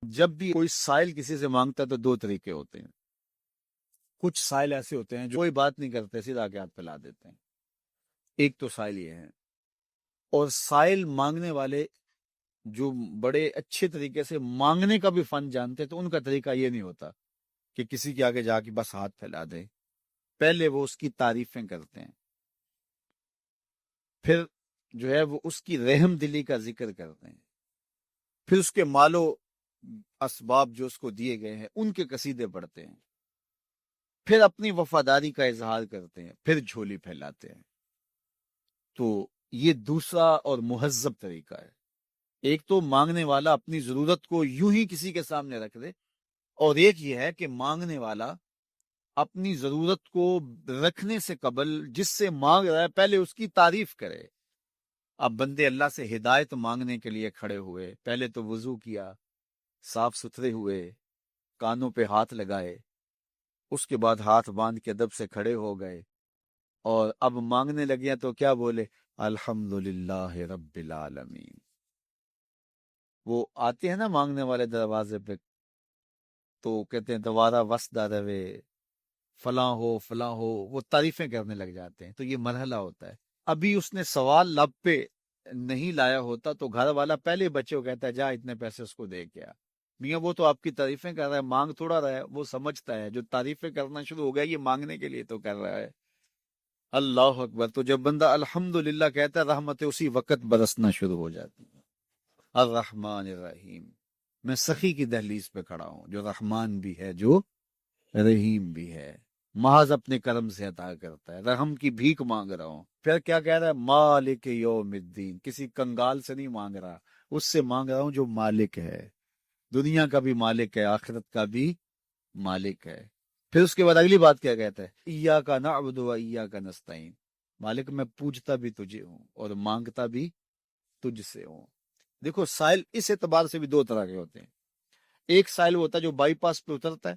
جب بھی کوئی سائل کسی سے مانگتا ہے تو دو طریقے ہوتے ہیں. کچھ سائل ایسے ہوتے ہیں جو کوئی بات نہیں کرتے، سیدھا کے ہاتھ پھیلا دیتے ہیں. ایک تو سائل یہ ہے. اور سائل مانگنے والے جو بڑے اچھے طریقے سے مانگنے کا بھی فن جانتے تو ان کا طریقہ یہ نہیں ہوتا کہ کسی کے آگے جا کے بس ہاتھ پھیلا دے. پہلے وہ اس کی تعریفیں کرتے ہیں، پھر جو ہے وہ اس کی رحم دلی کا ذکر کرتے ہیں، پھر اس کے مال و اسباب جو اس کو دیے گئے ہیں ان کے قصیدے پڑھتے ہیں، پھر اپنی وفاداری کا اظہار کرتے ہیں، پھر جھولی پھیلاتے ہیں. تو یہ دوسرا اور مہذب طریقہ ہے. ایک تو مانگنے والا اپنی ضرورت کو یوں ہی کسی کے سامنے رکھ دے، اور ایک یہ ہے کہ مانگنے والا اپنی ضرورت کو رکھنے سے قبل جس سے مانگ رہا ہے پہلے اس کی تعریف کرے. اب بندے اللہ سے ہدایت مانگنے کے لیے کھڑے ہوئے، پہلے تو وضو کیا، صاف ستھرے ہوئے، کانوں پہ ہاتھ لگائے، اس کے بعد ہاتھ باندھ کے ادب سے کھڑے ہو گئے، اور اب مانگنے لگے تو کیا بولے؟ الحمدللہ رب العالمین. وہ آتے ہیں نا مانگنے والے دروازے پہ تو کہتے ہیں دوبارہ وسدا روے، فلاں ہو، وہ تعریفیں کرنے لگ جاتے ہیں. تو یہ مرحلہ ہوتا ہے. ابھی اس نے سوال لب پہ نہیں لایا ہوتا تو گھر والا پہلے بچے کو کہتا ہے جا اتنے پیسے اس کو دے کے آ. میاں وہ تو آپ کی تعریفیں کر رہا ہے، مانگ تھوڑا رہا ہے. وہ سمجھتا ہے جو تعریفیں کرنا شروع ہو گیا یہ مانگنے کے لیے تو کر رہا ہے. اللہ اکبر. تو جب بندہ الحمدللہ کہتا ہے رحمتیں اسی وقت برسنا شروع ہو جاتی ہیں. الرحمن الرحیم. میں سخی کی دہلیز پہ کھڑا ہوں جو رحمان بھی ہے جو رحیم بھی ہے، محض اپنے کرم سے عطا کرتا ہے. رحم کی بھیک مانگ رہا ہوں. پھر کیا کہہ رہا ہے؟ مالک یوم الدین. کسی کنگال سے نہیں مانگ رہا، اس سے مانگ رہا ہوں جو مالک ہے، دنیا کا بھی مالک ہے، آخرت کا بھی مالک ہے. پھر اس کے بعد اگلی بات کیا کہتا ہے؟ ایاک نعبد و ایاک نستعین. مالک میں پوجتا بھی تجھے ہوں اور مانگتا بھی تجھ سے ہوں. دیکھو سائل اس اعتبار سے بھی دو طرح کے ہوتے ہیں. ایک سائل ہوتا ہے جو بائی پاس پہ اترتا ہے،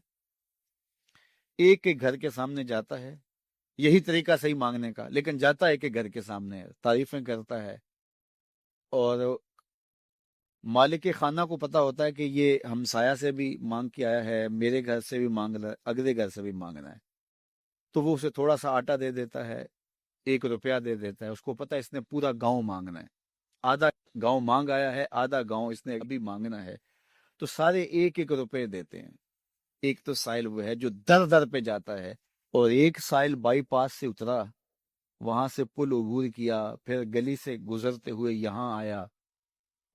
ایک ایک گھر کے سامنے جاتا ہے، یہی طریقہ صحیح مانگنے کا، لیکن جاتا ہے کہ گھر کے سامنے ہے، تعریفیں کرتا ہے، اور مالک خانہ کو پتا ہوتا ہے کہ یہ ہمسایہ سے بھی مانگ کے آیا ہے، میرے گھر سے بھی مانگ رہا ہے، اگلے گھر سے بھی مانگنا ہے. تو وہ اسے تھوڑا سا آٹا دے دیتا ہے، 1 روپیہ دے دیتا ہے. اس کو پتا ہے اس نے پورا گاؤں مانگنا ہے، آدھا گاؤں مانگ آیا ہے، آدھا گاؤں اس نے ابھی مانگنا ہے. تو سارے 1 1 روپے دیتے ہیں. ایک تو سائل وہ ہے جو در در پہ جاتا ہے، اور ایک سائل بائی پاس سے اترا، وہاں سے پل عبور کیا، پھر گلی سے گزرتے ہوئے یہاں آیا،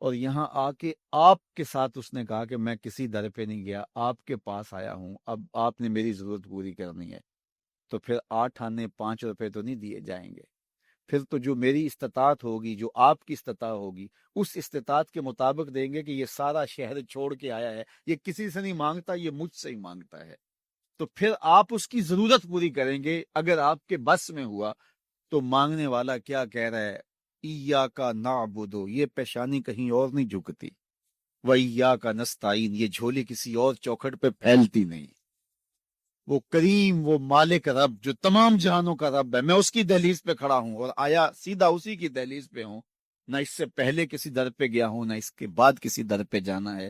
اور یہاں آ کے آپ کے ساتھ اس نے کہا کہ میں کسی در پہ نہیں گیا، آپ کے پاس آیا ہوں، اب آپ نے میری ضرورت پوری کرنی ہے. تو پھر 8 آنے 5 روپے تو نہیں دیے جائیں گے. پھر تو جو میری استطاعت ہوگی، جو آپ کی استطاعت ہوگی، اس استطاعت کے مطابق دیں گے کہ یہ سارا شہر چھوڑ کے آیا ہے، یہ کسی سے نہیں مانگتا، یہ مجھ سے ہی مانگتا ہے. تو پھر آپ اس کی ضرورت پوری کریں گے. اگر آپ کے بس میں ہوا تو مانگنے والا کیا کہہ رہا ہے؟ ایاک نعبد. یہ پیشانی کہیں اور نہیں جھکتی. وایاک نستعین. یہ جھولی کسی اور چوکھٹ پہ پھیلتی نہیں. وہ کریم، وہ مالک رب جو تمام جہانوں کا رب ہے، میں اس کی دہلیز پہ کھڑا ہوں، اور آیا سیدھا اسی کی دہلیز پہ ہوں. نہ اس سے پہلے کسی در پہ گیا ہوں، نہ اس کے بعد کسی در پہ جانا ہے.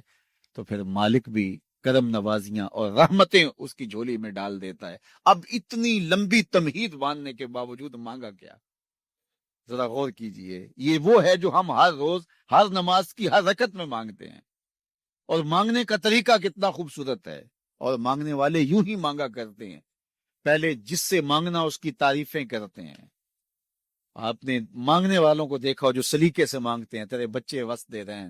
تو پھر مالک بھی کرم نوازیاں اور رحمتیں اس کی جھولی میں ڈال دیتا ہے. اب اتنی لمبی تمہید باندھنے کے باوجود مانگا کیا؟ ذرا غور کیجئے. یہ وہ ہے جو ہم ہر روز ہر نماز کی ہر رکعت میں مانگتے ہیں. اور مانگنے کا طریقہ کتنا خوبصورت ہے، اور مانگنے والے یوں ہی مانگا کرتے ہیں. پہلے جس سے مانگنا اس کی تعریفیں کرتے ہیں. آپ نے مانگنے والوں کو دیکھا جو سلیقے سے مانگتے ہیں، تیرے بچے وسدے رہیں،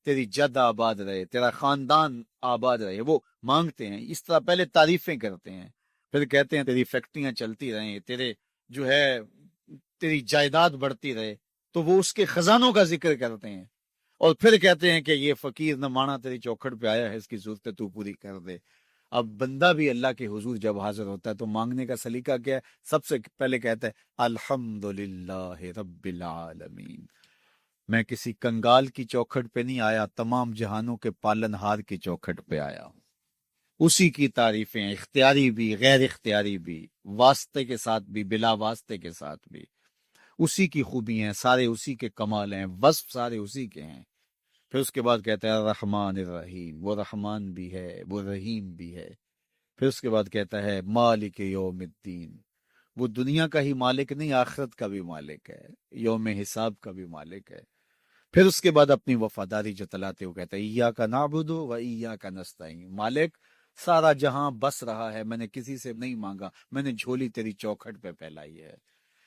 تیری جد آباد رہے، تیرا خاندان آباد رہے، وہ مانگتے ہیں. اس طرح پہلے تعریفیں کرتے ہیں، پھر کہتے ہیں تیری فیکٹریاں چلتی رہیں، تیرے جو ہے تیری جائیداد بڑھتی رہے. تو وہ اس کے خزانوں کا ذکر کرتے ہیں، اور پھر کہتے ہیں کہ یہ فقیر نہ مانا تیری چوکھٹ پہ آیا ہے، اس کی ضرورتیں تو پوری کر دے. اب بندہ بھی اللہ کے حضور جب حاضر ہوتا ہے تو مانگنے کا سلیقہ کیا ہے؟ سب سے پہلے کہتا ہے الحمدللہ رب العالمین. میں کسی کنگال کی چوکھٹ پہ نہیں آیا، تمام جہانوں کے پالن ہار کی چوکھٹ پہ آیا ہوں. اسی کی تعریفیں، اختیاری بھی غیر اختیاری بھی، واسطے کے ساتھ بھی بلا واسطے کے ساتھ بھی. اسی کی خوبی ہیں، سارے اسی کے کمال ہیں، وصف سارے اسی کے ہیں. پھر اس کے بعد کہتا ہے الرحمن الرحیم، وہ رحمان بھی ہے وہ رحیم بھی ہے۔ پھر اس کے بعد کہتا ہے مالک یوم الدین، وہ دنیا کا ہی مالک نہیں، آخرت کا بھی مالک ہے، یوم حساب کا بھی مالک ہے۔ پھر اس کے بعد اپنی وفاداری جتلاتے ہوئے کہتا ہے ایاک نعبد و ایاک نستعین، مالک سارا جہاں بس رہا ہے، میں نے کسی سے نہیں مانگا، میں نے جھولی تیری چوکھٹ پہ پھیلائی ہے،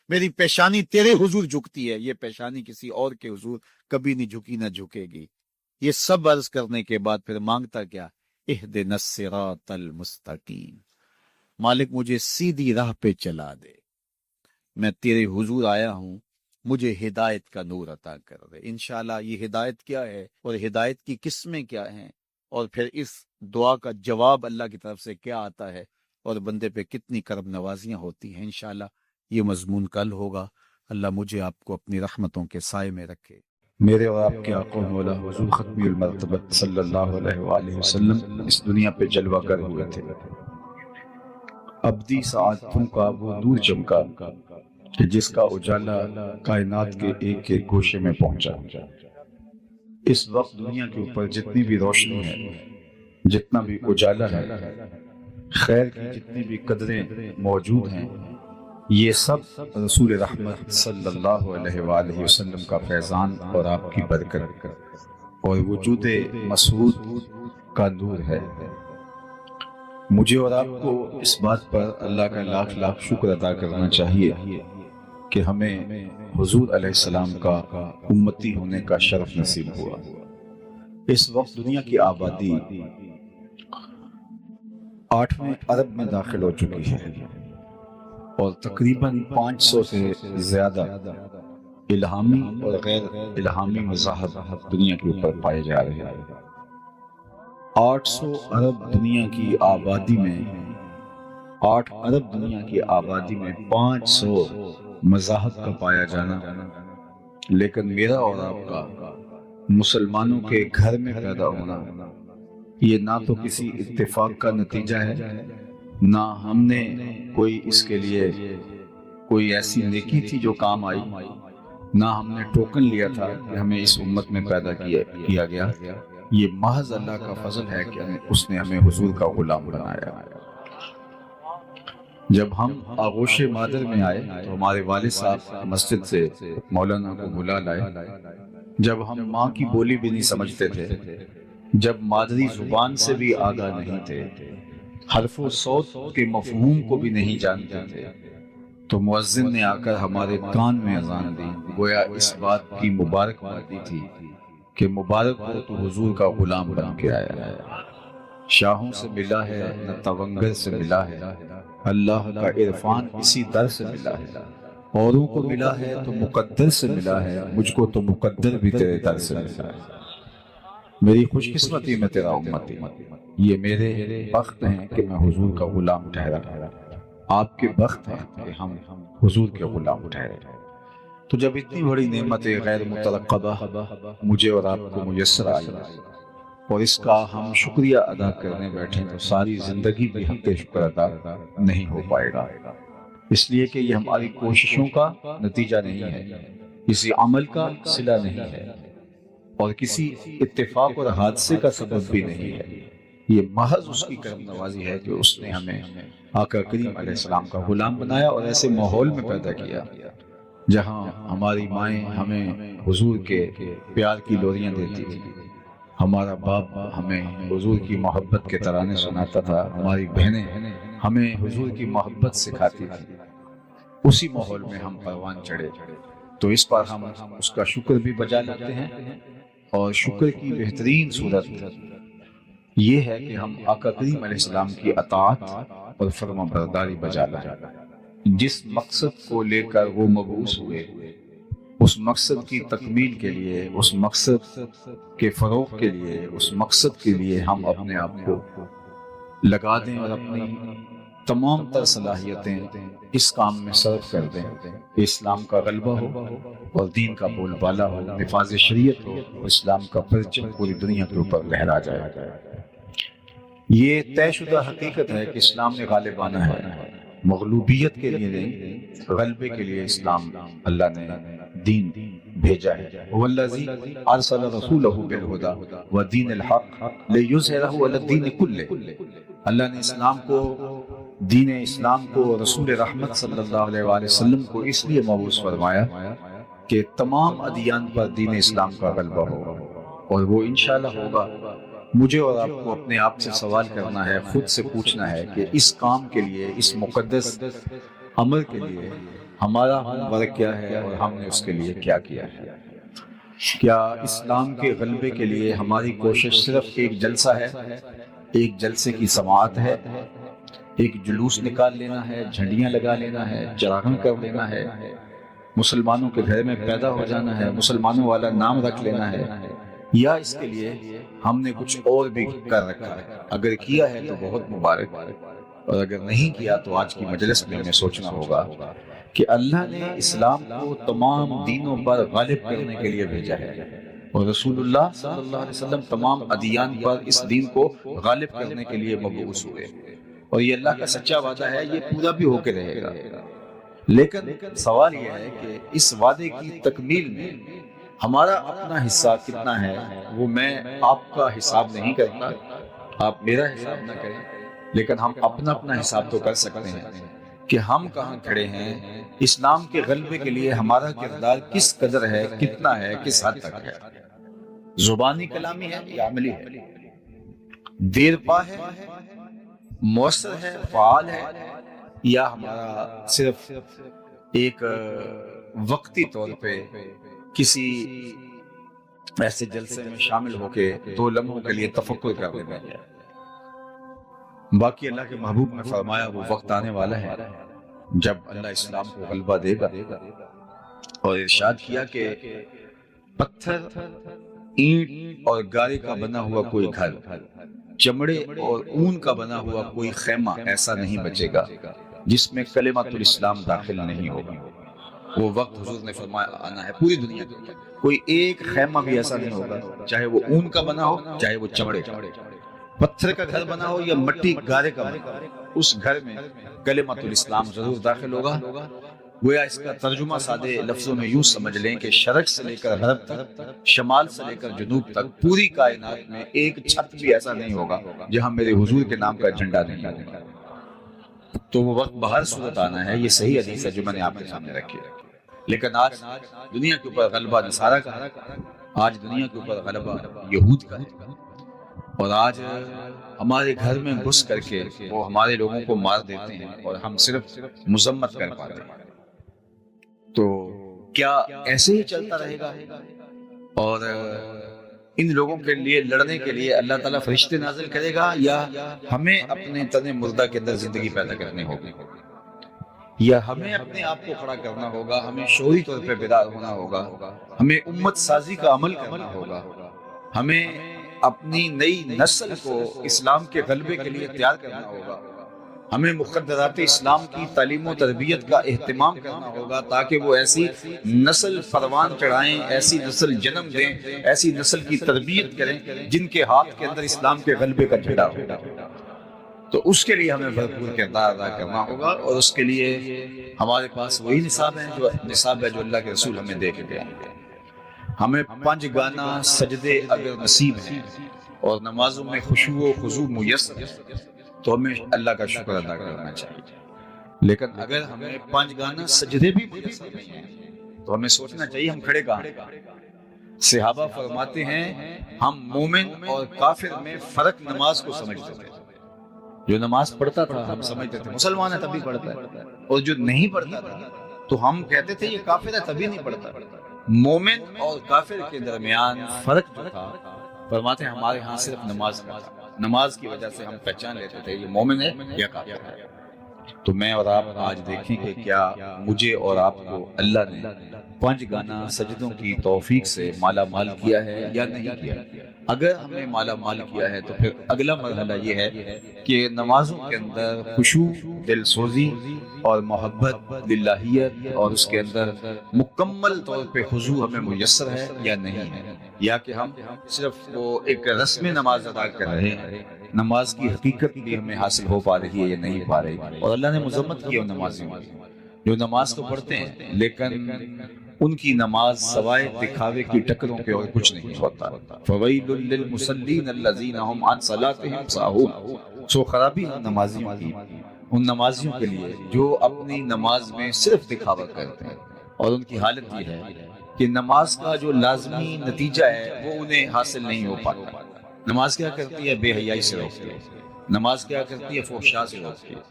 میری پیشانی تیرے حضور جھکتی ہے، یہ پیشانی کسی اور کے حضور کبھی نہیں جھکی نہ جھکے گی۔ یہ سب عرض کرنے کے بعد پھر مانگتا کیا؟ اہدنا الصراط المستقیم، مالک مجھے سیدھی راہ پہ چلا دے، میں تیرے حضور آیا ہوں، مجھے ہدایت کا نور عطا کر دے۔ انشاءاللہ یہ ہدایت کیا ہے اور ہدایت کی قسمیں کیا ہیں، اور پھر اس دعا کا جواب اللہ کی طرف سے کیا آتا ہے، اور بندے پہ کتنی کرم نوازیاں ہوتی ہیں، انشاءاللہ یہ مضمون کل ہوگا۔ اللہ مجھے آپ کو اپنی رحمتوں کے سائے میں رکھے۔ میرے اور آپ کے آقا مولا حضور ختمی المرتبت صلی اللہ علیہ وآلہ وسلم اس دنیا پہ جلوہ گر ہوئے تھے۔ ابدی سعادتوں کا وہ نور چمکا کہ جس کا اجالا کائنات کے ایک ایک گوشے میں پہنچا۔ اس وقت دنیا کے اوپر جتنی بھی روشنی ہے، جتنا بھی اجالا ہے، خیر کی جتنی بھی قدریں موجود ہیں، یہ سب رسول رحمت صلی اللہ علیہ وآلہ وسلم کا فیضان اور آپ کی برکت اور وجود مسعود کا نور ہے۔ مجھے اور آپ کو اس بات پر اللہ کا لاکھ لاکھ شکر ادا کرنا چاہیے کہ ہمیں حضور علیہ السلام کا امتی ہونے کا شرف نصیب ہوا۔ اس وقت دنیا کی آبادی 8ویں ارب میں داخل ہو چکی ہے، اور تقریباً 500 سے زیادہ الہامی اور غیر الہامی مذاہب دنیا کے اوپر پائے جا رہے ہیں۔ 800 ارب دنیا کی آبادی میں 8 ارب دنیا کی آبادی میں 500 مذاہب کا پایا جانا، لیکن میرا اور آپ کا مسلمانوں کے گھر میں پیدا ہونا، یہ نہ تو کسی اتفاق کا نتیجہ ہے، نہ ہم نے کوئی اس کے لیے کوئی ایسی نیکی تھی جو کام آئی، نہ ہم نے ٹوکن لیا تھا کہ ہمیں اس امت میں پیدا کیا گیا۔ یہ محض اللہ کا فضل ہے کہ اس نے ہمیں حضور کا غلام بنایا۔ جب ہم آغوش مادر میں آئے تو ہمارے والد صاحب مسجد سے مولانا کو بلا لائے۔ جب ہم ماں کی بولی بھی نہیں سمجھتے تھے، جب مادری زبان سے بھی آگاہ نہیں تھے، حرف و صوت کے مفہوم کو بھی نہیں جانتے تھے، تو مؤذن نے آ کر ہمارے کان میں اذان دی، گویا اس بات کی مبارکبادی تھی کہ مبارک ہو تو حضور کا غلام بن کے آیا ہے۔ شاہوں سے ملا ہے نہ تونگر سے ملا ہے، اللہ کا عرفان اسی در سے ملا ہے، اوروں کو ملا ہے تو مقدر سے ملا ہے، مجھ کو تو مقدر بھی تیرے در سے ملا ہے۔ میری خوش قسمتی میں تیرا امتی، یہ میرے بخت ہیں کہ میں حضور کا غلام ٹھہرا، آپ کے بخت ہیں کہ ہم حضور کے غلام ٹھہرے۔ تو جب اتنی بڑی نعمت غیر مترقبہ مجھے اور آپ کو میسر آئی اور اس کا ہم شکریہ ادا کرنے بیٹھیں تو ساری زندگی بھی حق شکر ادا نہیں ہو پائے گا، اس لیے کہ یہ ہماری کوششوں کا نتیجہ نہیں ہے، کسی عمل کا صلہ نہیں ہے، اور کسی اتفاق اور حادثے کا سبب بھی نہیں ہے۔ یہ محض اس کی کرم نوازی ہے کہ اس نے ہمیں آقا کریم علیہ السلام کا غلام بنایا اور ایسے ماحول میں پیدا کیا جہاں ہماری مائیں ہمیں حضور کے پیار کی لوریاں دیتی تھی، ہمارا باپ ہمیں حضور کی محبت کے ترانے سناتا تھا، ہماری بہنیں ہمیں حضور کی محبت سکھاتی تھی۔ اسی ماحول میں ہم پروان چڑھے، تو اس پر ہم اس کا شکر بھی بجا لاتے ہیں، اور شکر کی بہترین صورت یہ ہے کہ ہم آقا کریم علیہ السلام کی اطاعت اور فرما برداری بجا لائیں۔ جس مقصد کو لے کر وہ مبعوث ہوئے، اس مقصد کی تکمیل کے لیے، اس مقصد کے فروغ کے لیے، اس مقصد کے لیے ہم اپنے آپ کو لگا دیں اور اپنی تمام تر صلاحیتیں اس کام میں صرف کر دیں کہ اسلام کا غلبہ ہو اور دین کا بول بالا ہو، نفاذ شریعت ہو اور اسلام کا پرچم پوری دنیا کے اوپر لہرا جائے۔ یہ طے شدہ حقیقت ہے کہ اسلام نے غالب آنا ہے، مغلوبیت کے لیے نہیں، غلبے کے لیے اسلام اللہ نے دین بھیجا ہے۔ والذی ارسل رسولہ بالہدی ودین الحق لیظہرہ علی الدین کلہ، اللہ نے اسلام کو، دین اسلام کو، رسول رحمت صلی اللہ علیہ وآلہ وسلم کو اس لیے مبعوث فرمایا کہ تمام ادیان پر دین اسلام کا غلبہ ہو، اور وہ انشاءاللہ ہوگا۔ مجھے اور آپ کو اپنے آپ سے سوال کرنا ہے، خود سے پوچھنا ہے کہ اس کام کے لیے، اس مقدس عمل کے لیے ہمارا ہوم ورک کیا ہے اور ہم نے اس کے لیے کیا کیا ہے؟ کیا اسلام کے غلبے کے لیے ہماری کوشش صرف ایک جلسہ ہے، ایک جلسے کی سماعت ہے، ایک جلوس نکال لینا ہے، جھنڈیاں لگا لینا ہے، چراغاں کر لینا ہے، مسلمانوں کے گھر میں پیدا ہو جانا ہے، مسلمانوں والا نام رکھ لینا ہے، یا اس کے لیے ہم نے کچھ اور بھی کر رکھا ہے؟ اگر کیا ہے تو بہت مبارک، اور اگر نہیں کیا تو آج کی مجلس میں ہمیں سوچنا ہوگا کہ اللہ نے اسلام کو تمام دینوں پر غالب کرنے کے لیے بھیجا ہے، اور رسول اللہ صلی اللہ علیہ وسلم تمام ادیان پر اس دین کو غالب کرنے کے لیے مبعوث ہوئے، اور یہ اللہ کا سچا وعدہ ہے، یہ پورا بھی ہو کے رہے گا۔ لیکن سوال یہ ہے کہ اس وعدے کی تکمیل میں ہمارا اپنا حصہ کتنا ہے؟ وہ میں آپ کا حساب نہیں کرتا، آپ میرا حساب نہ کریں، لیکن ہم اپنا اپنا حساب تو کر سکتے ہیں کہ ہم کہاں کھڑے ہیں، اسلام کے غلبے کے لیے ہمارا کردار کس قدر ہے، کتنا ہے، کس حد تک ہے؟ زبانی کلامی ہے یا عملی ہے؟ دیر پا ہے، مؤثر ہے، فعال ہے، یا ہمارا صرف ایک وقتی طور پہ کسی ایسے جلسے میں شامل ہو کے 2 لمحوں کے لیے تفکر کر لینا ہے؟ باقی اللہ کے محبوب نے فرمایا وہ وقت آنے والا ہے جب اللہ اسلام کو غلبہ دے گا، اور ارشاد کیا کہ پتھر، اینٹ اور گارے کا بنا ہوا کوئی گھر، چمڑے اور اون کا بنا ہوا کوئی خیمہ ایسا نہیں بچے گا جس میں کلمۃ الاسلام داخل نہیں ہوگی۔ وہ وقت حضور نے فرمایا آنا ہے پوری دنیا میں، کوئی ایک خیمہ بھی ایسا نہیں ہوگا، چاہے وہ اون کا بنا ہو، چاہے وہ چمڑے کا، پتھر کا گھر بنا ہو یا مٹی گارے کا بنا ہو، اس گھر میں کلمۃ الاسلام ضرور داخل ہوگا۔ گویا اس کا ترجمہ سادے لفظوں میں یوں سمجھ لیں کہ شرق سے لے کر غرب تک، شمال سے لے کر جنوب تک، پوری کائنات میں ایک چھت بھی ایسا نہیں ہوگا جہاں میرے حضور کے نام کا جھنڈا نہیں ہوگا۔ تو وہ وقت بہر صورت آنا ہے، یہ صحیح حدیث ہے جو میں نے آپ کے سامنے رکھی ہے۔ لیکن آج دنیا کے اوپر غلبہ نصارہ کا ہے، آج دنیا کے اوپر غلبہ یہود کا ہے، اور آج ہمارے گھر میں گھس کر کے وہ ہمارے لوگوں کو مار دیتے ہیں اور ہم صرف مذمت کر پاتے ہیں۔ تو کیا ایسے ہی چلتا رہے گا اور ان لوگوں کے لیے لڑنے کے لیے اللہ تعالیٰ فرشتے نازل کرے گا، یا ہمیں اپنے تن مردہ کے اندر زندگی پیدا کرنی ہوگی، یا ہمیں اپنے آپ کو کھڑا کرنا ہوگا، ہمیں شعوری طور پہ بیدار ہونا ہوگا، ہمیں امت سازی کا عمل کرنا ہوگا، ہمیں اپنی نئی نسل کو اسلام کے غلبے کے لیے تیار کرنا ہوگا، ہمیں مقدرات اسلام کی تعلیم و تربیت کا اہتمام کرنا ہوگا تاکہ وہ ایسی نسل پروان چڑھائیں، ایسی نسل جنم دیں، ایسی نسل کی تربیت کریں جن کے ہاتھ کے اندر اسلام کے غلبے کا جھنڈا ہوگا۔ تو اس کے لیے ہمیں بھرپور کردار ادا کرنا ہوگا، اور اس کے لیے ہمارے پاس وہی نصاب ہے جو اللہ کے رسول ہمیں دے کے گئے ہیں۔ ہمیں 5 گانا سجدے اگر نصیب ہیں اور نمازوں میں خشوع و خضوع میسر ہے تو ہمیں اللہ کا شکر ادا کرنا چاہیے، لیکن اگر ہمیں 5 گانا سجدے بھی میسر نہیں ہیں تو ہمیں سوچنا چاہیے ہم کھڑے کہاں ہیں۔ صحابہ فرماتے ہیں ہم مومن اور کافر میں فرق نماز کو سمجھتے تھے، جو نماز پڑھتا تھا ہم سمجھتے تھے مسلمان ہے تبھی پڑھتا ہے، اور جو نہیں پڑھتا تھا تو ہم کہتے تھے یہ کافر ہے تبھی نہیں پڑھتا۔ مومن اور کافر کے درمیان فرق جو تھا فرماتے ہیں ہمارے ہاں صرف نماز کا تھا، نماز کی وجہ سے ہم پہچان لیتے تھے یہ مومن ہے یا کافر ہے۔ تو میں اور آپ آج دیکھیں کہ کیا مجھے اور آپ کو اللہ نے 5 گانا سجدوں کی توفیق سے مالا مال کیا ہے یا نہیں کیا۔ اگر ہم نے مالا مال کیا ہے تو پھر اگلا مرحلہ یہ ہے کہ نمازوں کے اندر خشوع، دل سوزی اور محبت للہیت، اور اس کے اندر مکمل طور پہ خضوع ہمیں میسر ہے یا نہیں ہے، یا کہ ہم صرف وہ ایک رسم نماز ادا کر رہے ہیں، نماز کی حقیقت بھی ہمیں حاصل ہو پا رہی ہے یا نہیں پا رہی۔ اور اللہ نے مذمت کی ہے نمازیوں کی جو نماز تو پڑھتے ہیں لیکن ان کی نماز سوائے دکھاوے کی ٹکروں کے اور کچھ نہیں ہوتا. فویل للمصلین الذین هم عن صلاتهم ساہون. سو خرابی ان نمازیوں کی، ان نمازیوں کے لیے جو اپنی نماز میں صرف دکھاوا کرتے ہیں، اور ان کی حالت یہ ہے کہ نماز کا جو لازمی نتیجہ ہے وہ انہیں حاصل نہیں ہو پاتا. نماز کیا کرتی ہے؟ بے حیائی سے روکتی ہے. نماز کیا کرتی ہے؟ فحشاء سے روکتی ہے.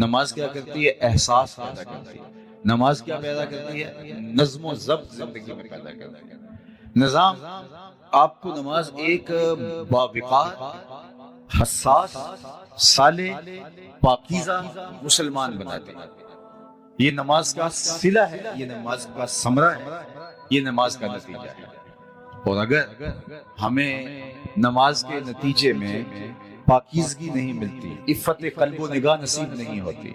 نماز کیا کرتی ہے؟ احساس پیدا کرتی ہے. نماز کیا پیدا کرتی ہے؟ نظم و ضبط زندگی میں پیدا کرتی ہے. نظام. آپ کو نماز ایک باوقار، حساس، صالح، پاکیزہ مسلمان بناتی ہے. یہ نماز کا صلہ ہے، یہ نماز کا ثمرہ ہے، یہ نماز کا نتیجہ ہے. اور اگر ہمیں نماز کے نتیجے میں پاکیزگی نہیں ملتی، عفت قلب و نگاہ نصیب نہیں ہوتی،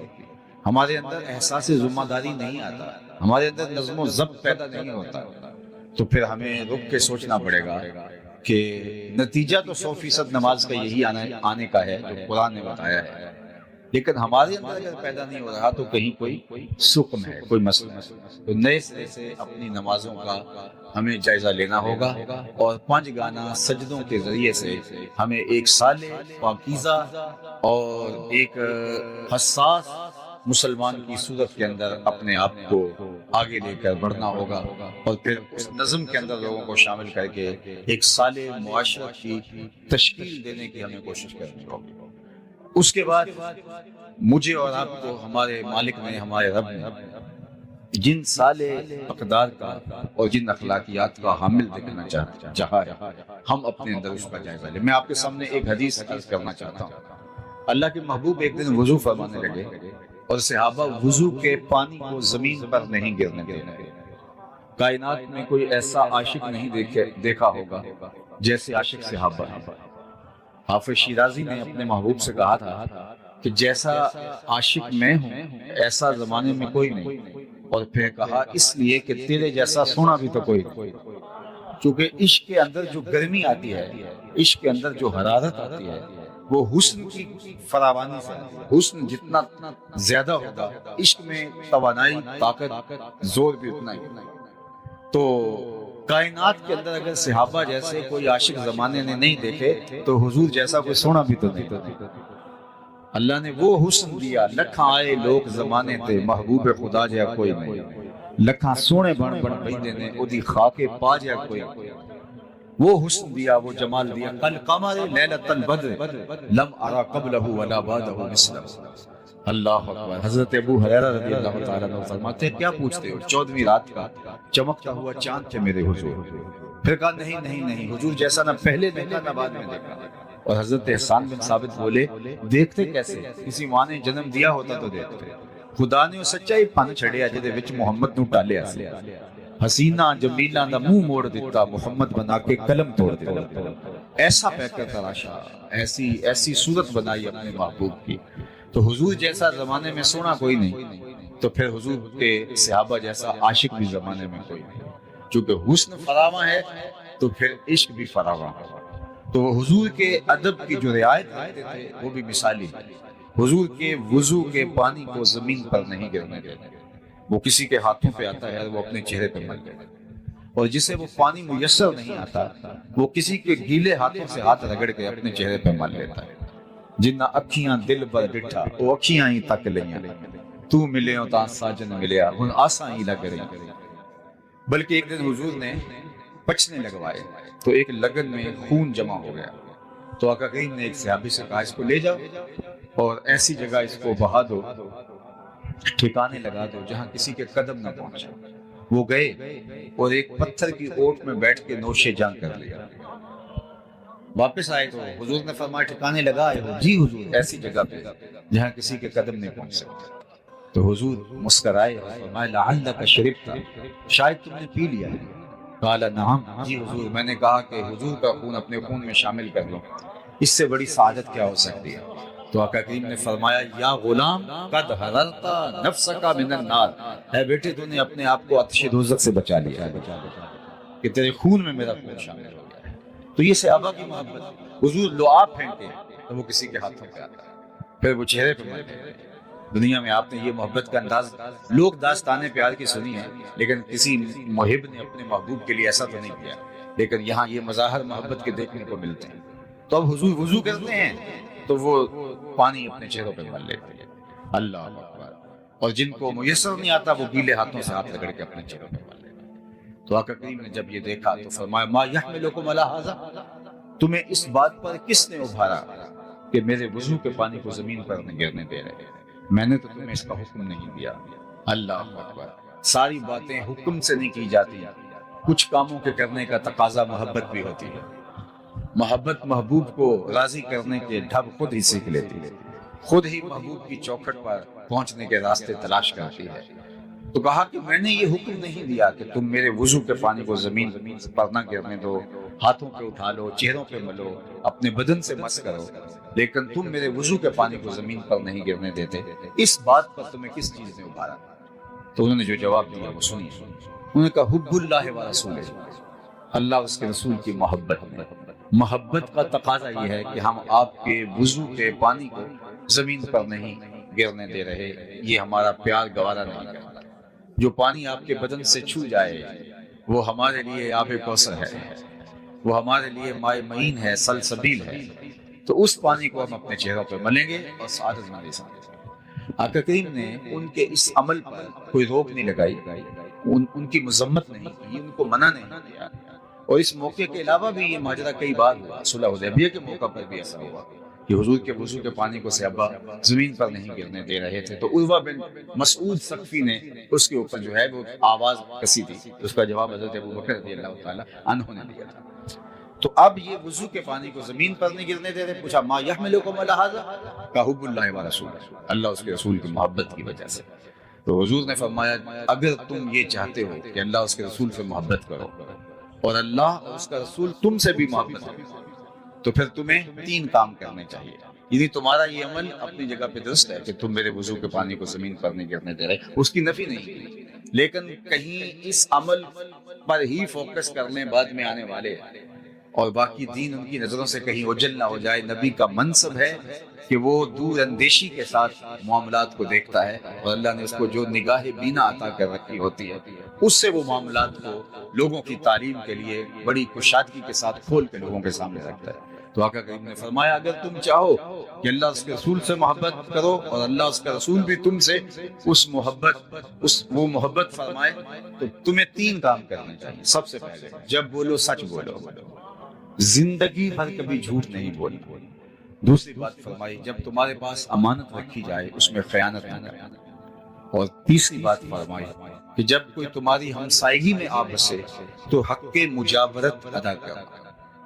ہمارے اندر احساس ذمہ داری نہیں آتا، ہمارے اندر نظم و ضبط پیدا نہیں ہوتا، تو پھر ہمیں رک کے سوچنا پڑے گا کہ نتیجہ تو 100% نماز کا یہی آنے کا ہے جو قرآن نے بتایا ہے، لیکن ہمارے اندر اگر پیدا نہیں ہو رہا تو کہیں کوئی سکم ہے، کوئی مسئلہ ہے. تو نئے سرے سے اپنی نمازوں کا ہمیں جائزہ لینا ہوگا، اور 5 گانا سجدوں کے ذریعے سے ہمیں ایک صالح، پاکیزہ اور ایک حساس مسلمان کی صورت کے اندر اپنے آپ کو آگے لے کر بڑھنا ہوگا، اور پھر اس نظم کے اندر لوگوں کو شامل کر کے ایک صالح معاشرت کی تشکیل دینے کی ہمیں کوشش کرنی ہوگی. اس کے بعد مجھے اور آپ کو ہمارے مالک نے، ہمارے رب نے جن صالح اقدار کا اور جن اخلاقیات کا حامل دیکھنا چاہا ہے، ہم اپنے اندر اس کا جائزہ لیں. میں آپ کے سامنے ایک حدیث عرض کرنا چاہتا ہوں. اللہ کے محبوب ایک دن وضو فرمانے لگے، اور صحابہ وضو کے پانی کو زمین پر نہیں گرنے دیتے. کائنات میں کوئی ایسا عاشق نہیں دیکھا ہوگا جیسے عاشق صحابہ ہیں. حافظ شیرازی نے اپنے محبوب سے کہا تھا کہ جیسا عاشق میں ہوں ایسا زمانے میں کوئی نہیں، اور پھر کہا اس لیے کہ تیرے جیسا سونا بھی تو کوئی نہیں. کیونکہ عشق کے اندر جو گرمی آتی ہے، عشق کے اندر جو حرارت آتی ہے، وہ حسن کی فراوانی سے آتی ہے. حسن جتنا زیادہ ہوگا، عشق میں توانائی، طاقت، زور بھی اتنا ہی. تو کائنات کے اندر اگر صحابہ جیسے کوئی عاشق زمانے نے نہیں دیکھے تو حضور جیسا کوئی سونا بھی تو نہیں. اللہ نے وہ حسن دیا، لکھاں آئے لوگ زمانے تے محبوب خدا جا کوئی نہیں. لکھاں سونے بن بن بھیجے نے اودی خاکے پا جا کوئی نہیں. وہ حسن دیا، وہ جمال دیا. قل قمر لیلۃ البدر لم ارى قبله ولا بعده مثله. اللہ اکبر. حضرت ابو ہریرہ رضی اللہ تعالیٰ عنہ فرماتے ہیں کیا پوچھتے ہو، 14ویں رات کا چمکتا ہوا چاند تھے میرے حضور. پھر کہا نہیں نہیں نہیں، حضور جیسا نہ پہلے دیکھا نہ بعد میں دیکھا. اور حضرت احسان بن ثابت بولے دیکھتے کیسے، کسی ماں نے جنم دیا ہوتا تو دیکھتے. خدا نے سچائی پن چھڑیا جدے وچ محمد نو ٹالیا سی. حسینہ جمیلہ دا منہ موڑ دیتا، محمد بنا کے قلم توڑ دیتا. ایسا پیکر تراشا، ایسی صورت بنائی اپنے محبوب کی. تو حضور جیسا زمانے میں سونا کوئی نہیں، تو پھر حضور کے صحابہ جیسا عاشق بھی زمانے میں کوئی نہیں. چونکہ حسن فراواں ہے تو پھر عشق بھی فراواں ہے. تو حضور کے ادب کی جو رعایت کرتے تھے وہ بھی مثالی ہے. حضور کے وضو کے پانی کو زمین پر نہیں گرنے دیتے. وہ کسی کے ہاتھوں پہ آتا ہے وہ اپنے چہرے پہ مل جاتا ہے، اور جسے وہ پانی میسر نہیں آتا وہ کسی کے گیلے ہاتھوں سے ہاتھ رگڑ کے اپنے چہرے پہ مل لیتا ہے. جنہ اکھیاں دل پر ڈٹھا وہ اکھیاں ہی تک لیاں، تو ملے ہو تا ساجن ملیا ہن آساں ہی لگ رہی. بلکہ ایک دن حضور نے پچنے لگوائے تو ایک لگن میں خون جمع ہو گیا. تو آقا کریم نے ایک صحابی سے کہا اس کو لے جاؤ اور ایسی جگہ اس کو بہا دو، ٹھکانے لگا دو جہاں کسی کے قدم نہ پہنچے. وہ گئے اور ایک پتھر کی اوٹ میں بیٹھ کے نوش جان کر لیا. واپس آئے تو حضور نے فرمایا ٹھکانے لگا آئے ہو؟ جی حضور، ایسی جگہ پہ جہاں کسی کے قدم نہیں پہنچ سکتے. تو حضور مسکرائے اور فرمایا لعلک شربت، شاید تم نے پی لیا ہے. قال نعم، جی حضور، میں نے کہا کہ حضور کا خون اپنے خون میں شامل کر لو، اس سے بڑی سعادت کیا ہو سکتی ہے. تو آقا کریم نے فرمایا یا غلام قد حررت نفسک من النار، اے بیٹے تو نے اپنے آپ کو آتش دوزخ سے بچا لیا ہے کہ تیرے خون میں میرا خون شامل ہو گیا ہے. تو یہ صحابہ کی محبت. حضور لعاب پھینکے تو وہ کسی کے ہاتھوں پہ آتا ہے، پھر وہ چہرے پہ ملتے ہیں. دنیا میں آپ نے یہ محبت کا انداز، لوگ داستانیں پیار کی سنی ہیں لیکن کسی محب نے اپنے محبوب کے لیے ایسا تو نہیں کیا، لیکن یہاں یہ مظاہر محبت کے دیکھنے کو ملتے ہیں۔ تو اب حضور وضو کرتے ہیں تو وہ پانی اپنے چہروں پہ مل لیتے ہیں، اللہ اکبر، اور جن کو میسر نہیں آتا وہ گیلے ہاتھوں سے ہاتھ رگڑ کے اپنے چہروں پہ مل لیتے ہیں۔ تو آقا کریم نے جب یہ دیکھا تو فرمایا ما یحملکم علی ھذا، تمہیں اس بات پر کس نے ابھارا کہ میرے وضو کے پانی کو زمین پر نہ گرنے دے رہے؟ میں نے تو تمہیں اس کا حکم نہیں دیا۔ اللہ اکبر، ساری باتیں حکم سے نہیں کی جاتی، کچھ کاموں کے کرنے کا تقاضا محبت بھی ہوتی ہے۔ محبت محبوب کو راضی کرنے کے ڈھب خود ہی سیکھ لیتی ہے، خود ہی محبوب کی چوکھٹ پر پہنچنے کے راستے تلاش کرتی ہے۔ تو کہا کہ میں نے یہ حکم نہیں دیا کہ تم میرے وضو کے پانی کو زمین پر نہ گرنے دو، ہاتھوں پہ اٹھا لو، چہروں پہ ملو، اپنے بدن سے مس کرو، لیکن تم میرے وضو کے پانی کو زمین پر نہیں گرنے دیتے، اس بات پر تمہیں کس چیز نے ابھارا؟ تو انہوں نے جو جواب دیا وہ سنیے، انہوں نے کہا حب اللہ و رسولہ، اللہ اس کے رسول کی محبت میں۔ محبت کا تقاضا یہ ہے کہ ہم آپ کے وضو کے پانی کو زمین پر نہیں گرنے دے رہے، یہ ہمارا پیار گوارا نہیں کرتا۔ جو پانی آپ کے بدن سے چھو جائے وہ ہمارے لیے آب کوثر ہے، وہ ہمارے لیے مائے معین ہے، سلسبیل ہے، تو اس پانی کو ہم اپنے چہروں پہ ملیں گے اور سعادت مندی سے۔ آقا کریم نے ان کے اس عمل پر کوئی روک نہیں لگائی، ان کی مذمت نہیں کی، ان کو منع نہیں کیا۔ اور اس موقع کے علاوہ بھی یہ ماجرا کئی بار ہوا، صلح حدیبیہ کے موقع پر بھی ایسا ہوا کہ حضور کے وضو کے پانی کو صحابہ زمین پر نہیں گرنے دے رہے تھے، تو عروہ بن مسعود ثقفی نے اس کے اوپر جو ہے وہ آواز کسی تھی، اس کا جواب حضرت ابوبکر رضی اللہ تعالی عنہ نے دیا تھا۔ تو اب یہ وضو کے پانی کو زمین پر نہیں گرنے دے رہے، پوچھا ما یحملکم علی ھذا، کہ حب اللہ و رسولہ، اللہ اس کے رسول کی محبت کی وجہ سے۔ تو حضور نے فرمایا اگر تم یہ چاہتے ہو کہ اللہ اس کے رسول سے محبت کرو اور اللہ اور اس کا رسول تم سے بھی محبت کرو، تو پھر تمہیں تین کام کرنے چاہیے۔ یعنی تمہارا یہ عمل اپنی جگہ پہ درست ہے کہ تم میرے وضو کے پانی کو زمین پر نہیں گرنے دے رہے، اس کی نفی نہیں کی، لیکن کہیں اس عمل پر ہی فوکس کرنے بعد میں آنے والے اور باقی دین ان کی نظروں سے کہیں اوجھل نہ ہو جائے۔ نبی کا منصب ہے کہ وہ دور اندیشی کے ساتھ معاملات کو دیکھتا ہے، اور اللہ نے اس کو جو نگاہ بینا عطا کر رکھی ہوتی ہے اس سے وہ معاملات کو لوگوں کی تعلیم کے لیے بڑی کشادگی کے ساتھ کھول کے لوگوں کے سامنے رکھتا ہے۔ تو آقا کریم نے فرمایا اگر تم چاہو کہ اللہ اس کے رسول سے محبت کرو اور اللہ اس کا رسول بھی تم سے وہ محبت فرمائے، تو تمہیں تین کام کرنے چاہیے۔ سب سے پہلے جب بولو سچ بولو، زندگی بھر کبھی جھوٹ نہیں بولنا۔ دوسری بات فرمائی جب تمہارے پاس امانت رکھی جائے اس میں خیانت نہ کرنا۔ اور تیسری بات فرمائی کہ جب کوئی تمہاری ہمسائیگی میں آ بسے تو حق مجاورت ادا کرنا،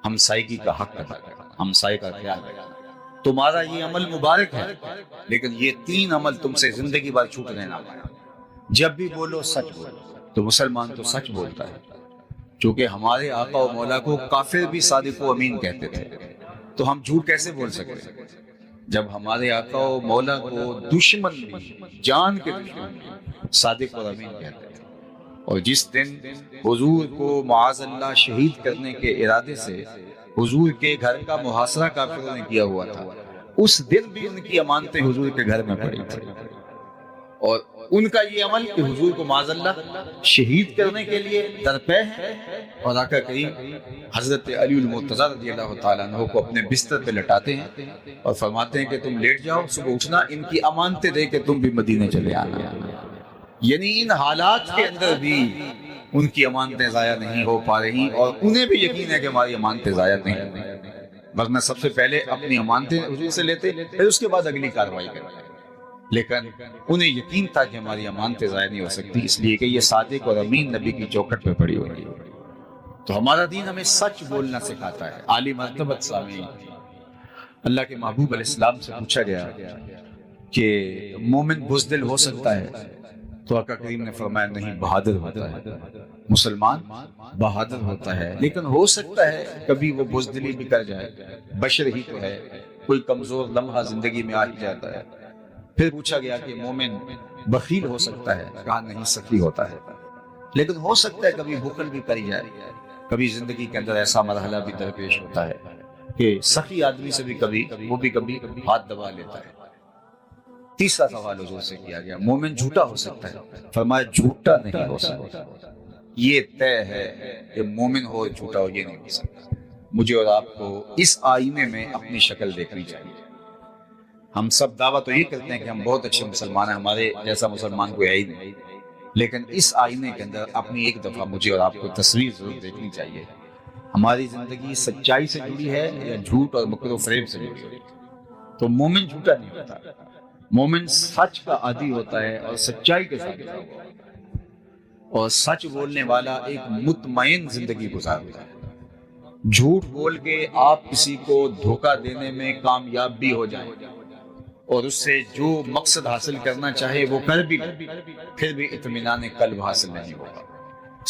ہمسائیگی کا حق ادا کرنا، ہمسائے کا خیال رکھنا۔ تمہارا یہ عمل مبارک ہے لیکن یہ تین عمل تم سے زندگی بھر چھوٹنے نہ پائے۔ جب بھی بولو سچ بولو، تو مسلمان تو سچ بولتا ہے، چونکہ ہمارے آقا و مولا کو کافر بھی صادق و امین کہتے تھے، تو ہم جھوٹ کیسے بول سکتے ہیں جب ہمارے آقا و مولا کو دشمن بھی، جان کے دشمن بھی صادق اور امین کہتے تھے۔ اور جس دن حضور کو معاذ اللہ شہید کرنے کے ارادے سے حضور کے گھر کا محاصرہ کافروں نے کیا ہوا تھا، اس دن بھی ان کی امانتیں حضور کے گھر میں پڑی تھی، اور ان کا یہ عمل کہ حضور کو معاذ اللہ شہید کرنے کے لیے درپے ہے، اور آقا کریم حضرت علی المرتضیٰ رضی اللہ تعالیٰ عنہ کو اپنے بستر پہ لٹاتے ہیں اور فرماتے ہیں کہ تم لیٹ جاؤ، صبح اٹھنا ان کی امانتیں دے کے تم بھی مدینے چلے آنا۔ یعنی ان حالات کے اندر بھی ان کی امانتیں ضائع نہیں ہو پا رہی، اور انہیں بھی یقین ہے کہ ہماری امانتیں ضائع نہیں ہوئی، ورنہ سب سے پہلے اپنی امانتیں حضور سے لیتے پھر اس کے بعد اگلی کارروائی کرتے، لیکن انہیں یقین تھا کہ ہماری امانتیں ضائع نہیں ہو سکتی، اس لیے کہ یہ صادق اور امین نبی کی چوکھٹ پہ پڑی ہوئی ہے۔ تو ہمارا دین ہمیں سچ بولنا سکھاتا ہے۔ عالی مرتبت سامعین، اللہ کے محبوب علیہ السلام سے پوچھا گیا کہ مومن بزدل ہو سکتا ہے؟ تو آقا کریم نے فرمایا نہیں، بہادر ہوتا ہے، مسلمان بہادر ہوتا ہے، لیکن ہو سکتا ہے کبھی وہ بزدلی بھی کر جائے، بشر ہی تو ہے، کوئی کمزور لمحہ زندگی میں آ ہی جاتا ہے۔ پھر پوچھا گیا کہ مومن بخیل ہو سکتا ہے؟ کہا نہیں، سخی ہوتا ہے، لیکن ہو سکتا ہے کبھی بخل بھی کری جائے، کبھی زندگی کے اندر ایسا مرحلہ بھی درپیش ہوتا ہے کہ سخی آدمی سے بھی کبھی ہاتھ دبا لیتا ہے۔ تیسرا سوال حضور سے کیا گیا، مومن جھوٹا ہو سکتا ہے؟ فرمایا جھوٹا نہیں ہو سکتا، یہ طے ہے کہ مومن ہو جھوٹا ہو یہ نہیں ہو سکتا۔ مجھے اور آپ کو اس آئینے میں اپنی شکل دیکھنی چاہیے۔ ہم سب دعویٰ تو یہ کرتے ہیں کہ ہم بہت اچھے مسلمان ہیں، ہمارے جیسا مسلمان کوئی ہے ہی نہیں، لیکن اس آئینے کے اندر اپنی ایک دفعہ مجھے اور آپ کو تصویر ضرور دیکھنی چاہیے۔ ہماری زندگی سچائی سے جڑی ہے یا جھوٹ اور مکر و فریب سے جڑی ہے؟ تو مومن جھوٹا نہیں ہوتا، مومن سچ کا عادی ہوتا ہے اور سچائی کے ساتھ جڑا ہوا ہوتا ہے، اور سچ بولنے والا ایک مطمئن زندگی گزارتا ہے۔ جھوٹ بول کے آپ کسی کو دھوکہ دینے میں کامیاب بھی ہو جائیں اور اس سے جو مقصد حاصل کرنا چاہے وہ کر بھی لیں، پھر بھی اطمینان قلب حاصل نہیں ہوگا۔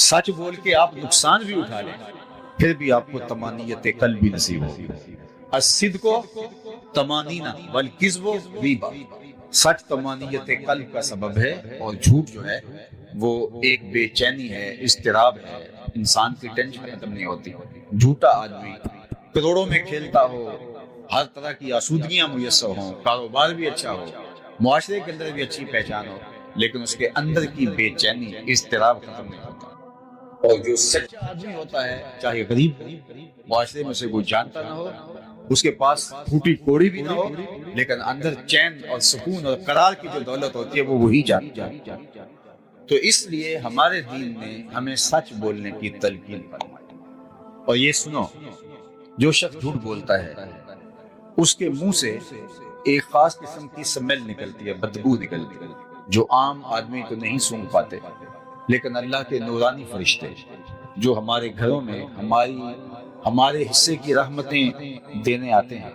سچ بول کے آپ نقصان بھی اٹھا لیں، پھر بھی آپ کو طمانینت قلب بھی نصیب ہوگی۔ الصدق طمانینہ والکذب ریبہ، سچ طمانینت قلب کا سبب ہے، اور جھوٹ جو ہے وہ ایک بے چینی ہے، اضطراب ہے، انسان کی ٹینشن ختم نہیں ہوتی۔ جھوٹا آدمی کروڑوں میں کھیلتا ہو، ہر طرح کی آسودگیاں میسر ہوں، کاروبار بھی اچھا ہو، معاشرے کے اندر بھی اچھی پہچان ہو، لیکن اس کے اندر کی بے چینی، اضطراب ختم نہیں ہوتا۔ اور جو سچا آدمی ہوتا ہے، چاہے غریب ہو، معاشرے میں سے کوئی جانتا نہ ہو، اس کے پاس پھوٹی کوڑی بھی نہ ہو، لیکن اندر چین اور سکون اور قرار کی جو دولت ہوتی ہے وہ وہی جانتا ہے۔ تو اس لیے ہمارے دین نے ہمیں سچ بولنے کی تلقین فرمائی۔ اور یہ سنو، جو شخص جھوٹ بولتا ہے اس کے منہ سے ایک خاص قسم کی سمیل نکلتی ہے، بدبو نکلتی ہے، جو عام آدمی تو نہیں سونگھ پاتے، لیکن اللہ کے نورانی فرشتے جو ہمارے گھروں میں ہمارے حصے کی رحمتیں دینے آتے ہیں،